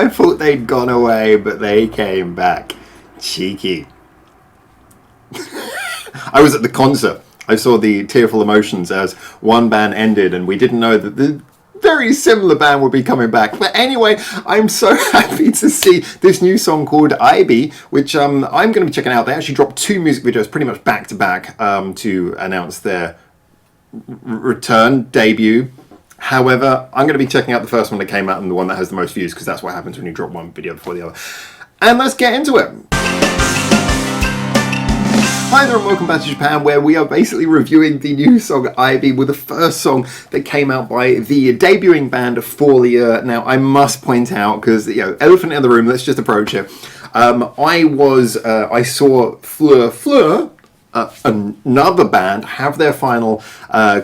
I thought they'd gone away, but they came back. Cheeky. I was at the concert. I saw the Tearful Emotions as one band ended, and we didn't know that the very similar band would be coming back. But anyway, I'm so happy to see this new song called Ivy, which I'm going to be checking out. They actually dropped 2 music videos pretty much back to back to announce their return, debut. However, I'm going to be checking out the first one that came out and the one that has the most views, because that's what happens when you drop one video before the other. And let's get into it. Hi there and welcome back to Japan, where we are basically reviewing the new song Ivy, with the first song that came out by the debuting band FAULIEU. Now, I must point out, because, elephant in the room, let's just approach it. I saw FAULIEU, another band, have their final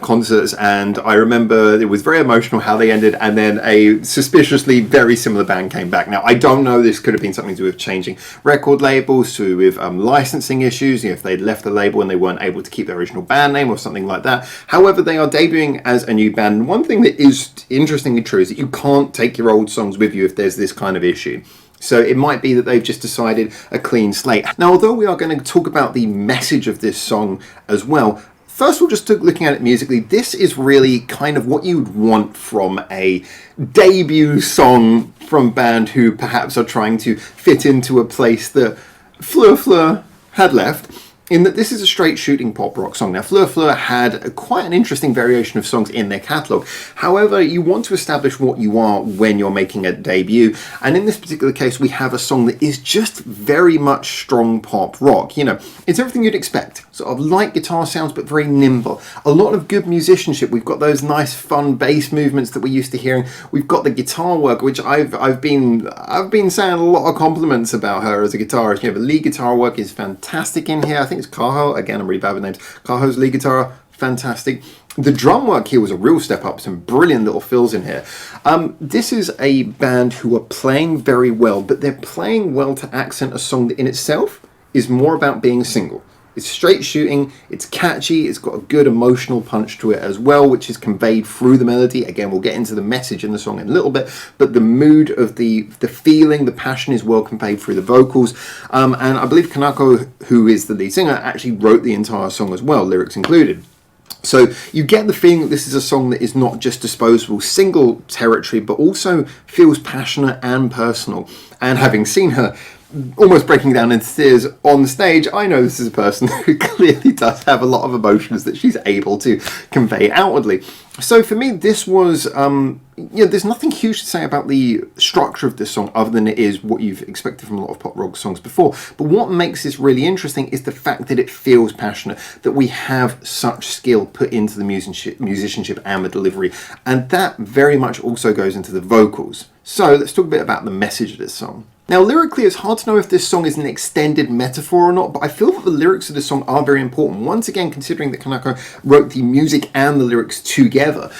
concerts, and I remember it was very emotional how they ended, and then a suspiciously very similar band came back. Now, I don't know, this could have been something to do with changing record labels, to do with licensing issues, if they'd left the label and they weren't able to keep their original band name or something like that. However, they are debuting as a new band, and one thing that is interestingly true is that you can't take your old songs with you if there's this kind of issue. So it might be that they've just decided a clean slate. Now, although we are going to talk about the message of this song as well, first of all, just looking at it musically, this is really kind of what you'd want from a debut song from a band who perhaps are trying to fit into a place that FAULIEU had left, in that this is a straight shooting pop rock song. Now, FAULIEU had quite an interesting variation of songs in their catalogue. However, you want to establish what you are when you're making a debut. And in this particular case, we have a song that is just very much strong pop rock. It's everything you'd expect. Sort of light guitar sounds, but very nimble. A lot of good musicianship. We've got those nice, fun bass movements that we're used to hearing. We've got the guitar work, which I've been saying a lot of compliments about her as a guitarist. The lead guitar work is fantastic in here. I think it's Kaho. Again, I'm really bad with names. Kaho's lead guitar, fantastic. The drum work here was a real step up. Some brilliant little fills in here. This is a band who are playing very well, but they're playing well to accent a song that in itself is more about being a single. It's straight shooting, it's catchy, it's got a good emotional punch to it as well, which is conveyed through the melody. Again, we'll get into the message in the song in a little bit, but the mood of the feeling, the passion is well conveyed through the vocals. And I believe Kanako, who is the lead singer, actually wrote the entire song as well, lyrics included. So you get the feeling that this is a song that is not just disposable single territory, but also feels passionate and personal. And having seen her almost breaking down into tears on stage, I know this is a person who clearly does have a lot of emotions that she's able to convey outwardly. So for me, this was, there's nothing huge to say about the structure of this song other than it is what you've expected from a lot of pop rock songs before. But what makes this really interesting is the fact that it feels passionate, that we have such skill put into the musicianship and the delivery. And that very much also goes into the vocals. So let's talk a bit about the message of this song. Now, lyrically, it's hard to know if this song is an extended metaphor or not, but I feel that the lyrics of this song are very important. Once again, considering that Kanako wrote the music and the lyrics together,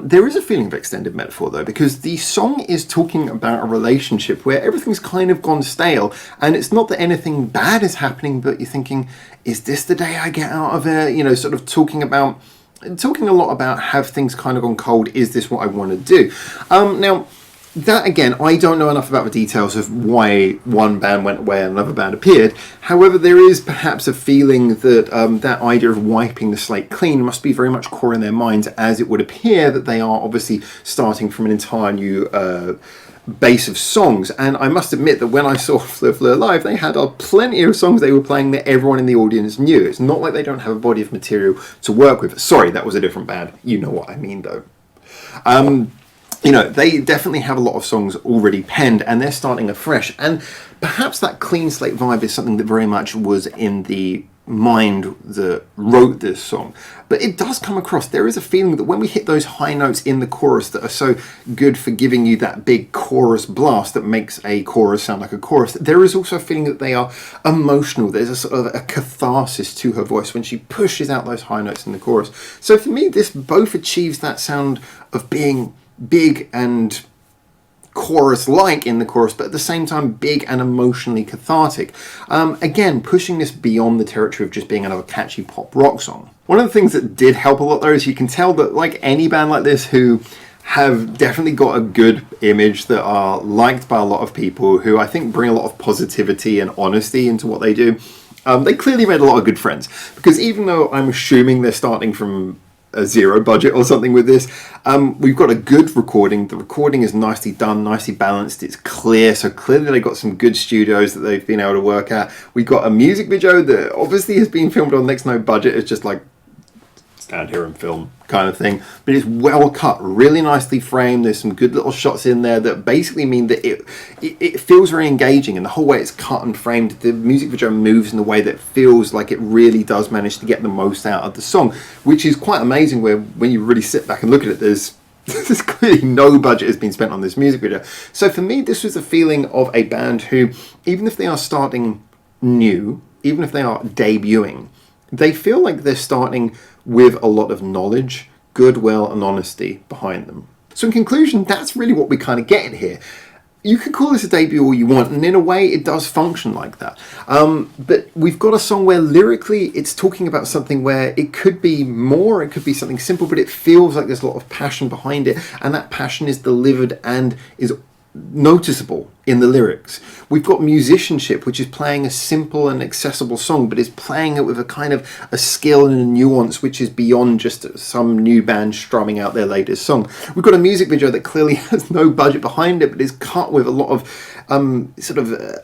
there is a feeling of extended metaphor, though, because the song is talking about a relationship where everything's kind of gone stale, and it's not that anything bad is happening, but you're thinking, is this the day I get out of it? Sort of talking a lot about have things kind of gone cold, is this what I want to do? Now, that, again, I don't know enough about the details of why one band went away and another band appeared. However, there is perhaps a feeling that that idea of wiping the slate clean must be very much core in their minds, as it would appear that they are obviously starting from an entire new base of songs. And I must admit that when I saw FAULIEU live, they had plenty of songs they were playing that everyone in the audience knew. It's not like they don't have a body of material to work with. Sorry, that was a different band. You know what I mean, though. They definitely have a lot of songs already penned, and they're starting afresh. And perhaps that clean slate vibe is something that very much was in the mind that wrote this song. But it does come across. There is a feeling that when we hit those high notes in the chorus that are so good for giving you that big chorus blast that makes a chorus sound like a chorus, there is also a feeling that they are emotional. There's a sort of a catharsis to her voice when she pushes out those high notes in the chorus. So for me, this both achieves that sound of being big and chorus-like in the chorus, but at the same time big and emotionally cathartic. Again, pushing this beyond the territory of just being another catchy pop rock song. One of the things that did help a lot, though, is you can tell that, like any band like this who have definitely got a good image that are liked by a lot of people who I think bring a lot of positivity and honesty into what they do. They clearly made a lot of good friends, because even though I'm assuming they're starting from a zero budget or something with this, we've got a good recording. The recording is nicely done, nicely balanced, it's clear, so clearly they've got some good studios that they've been able to work at. We've got a music video that obviously has been filmed on next to no budget. It's just like stand here and film kind of thing, but it's well cut, really nicely framed. There's some good little shots in there that basically mean that it feels very engaging, and the whole way it's cut and framed, the music video moves in a way that feels like it really does manage to get the most out of the song, which is quite amazing. Where when you really sit back and look at it, there's clearly no budget has been spent on this music video. So for me, this was a feeling of a band who, even if they are starting new, even if they are debuting, they feel like they're starting with a lot of knowledge, goodwill, and honesty behind them. So in conclusion, that's really what we kind of get in here. You can call this a debut all you want, and in a way it does function like that. But we've got a song where lyrically it's talking about something where it could be more, it could be something simple, but it feels like there's a lot of passion behind it, and that passion is delivered and is noticeable in the lyrics. We've got musicianship, which is playing a simple and accessible song, but is playing it with a kind of a skill and a nuance which is beyond just some new band strumming out their latest song. We've got a music video that clearly has no budget behind it, but is cut with a lot of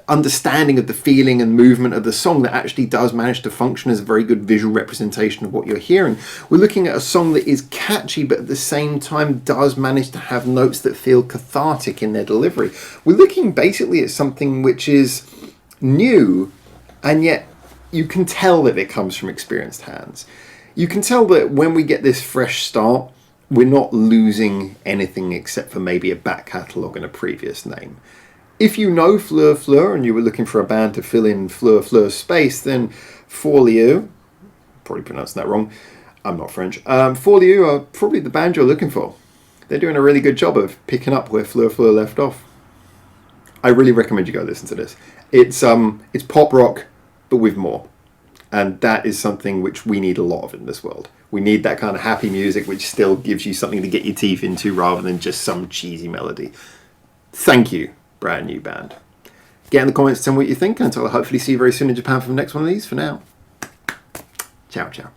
understanding of the feeling and movement of the song that actually does manage to function as a very good visual representation of what you're hearing. We're looking at a song that is catchy, but at the same time does manage to have notes that feel cathartic in their delivery. We're looking basically at something which is new, and yet you can tell that it comes from experienced hands. You can tell that when we get this fresh start, we're not losing anything except for maybe a back catalogue and a previous name. If you know Fleur Fleur and you were looking for a band to fill in Fleur Fleur's space, then FAULIEU, probably pronouncing that wrong, I'm not French, FAULIEU are probably the band you're looking for. They're doing a really good job of picking up where Fleur Fleur left off. I really recommend you go listen to this. It's pop rock, but with more. And that is something which we need a lot of in this world. We need that kind of happy music which still gives you something to get your teeth into rather than just some cheesy melody. Thank you, brand new band. Get in the comments, tell me what you think, and I'll hopefully see you very soon in Japan for the next one of these. For now, ciao, ciao.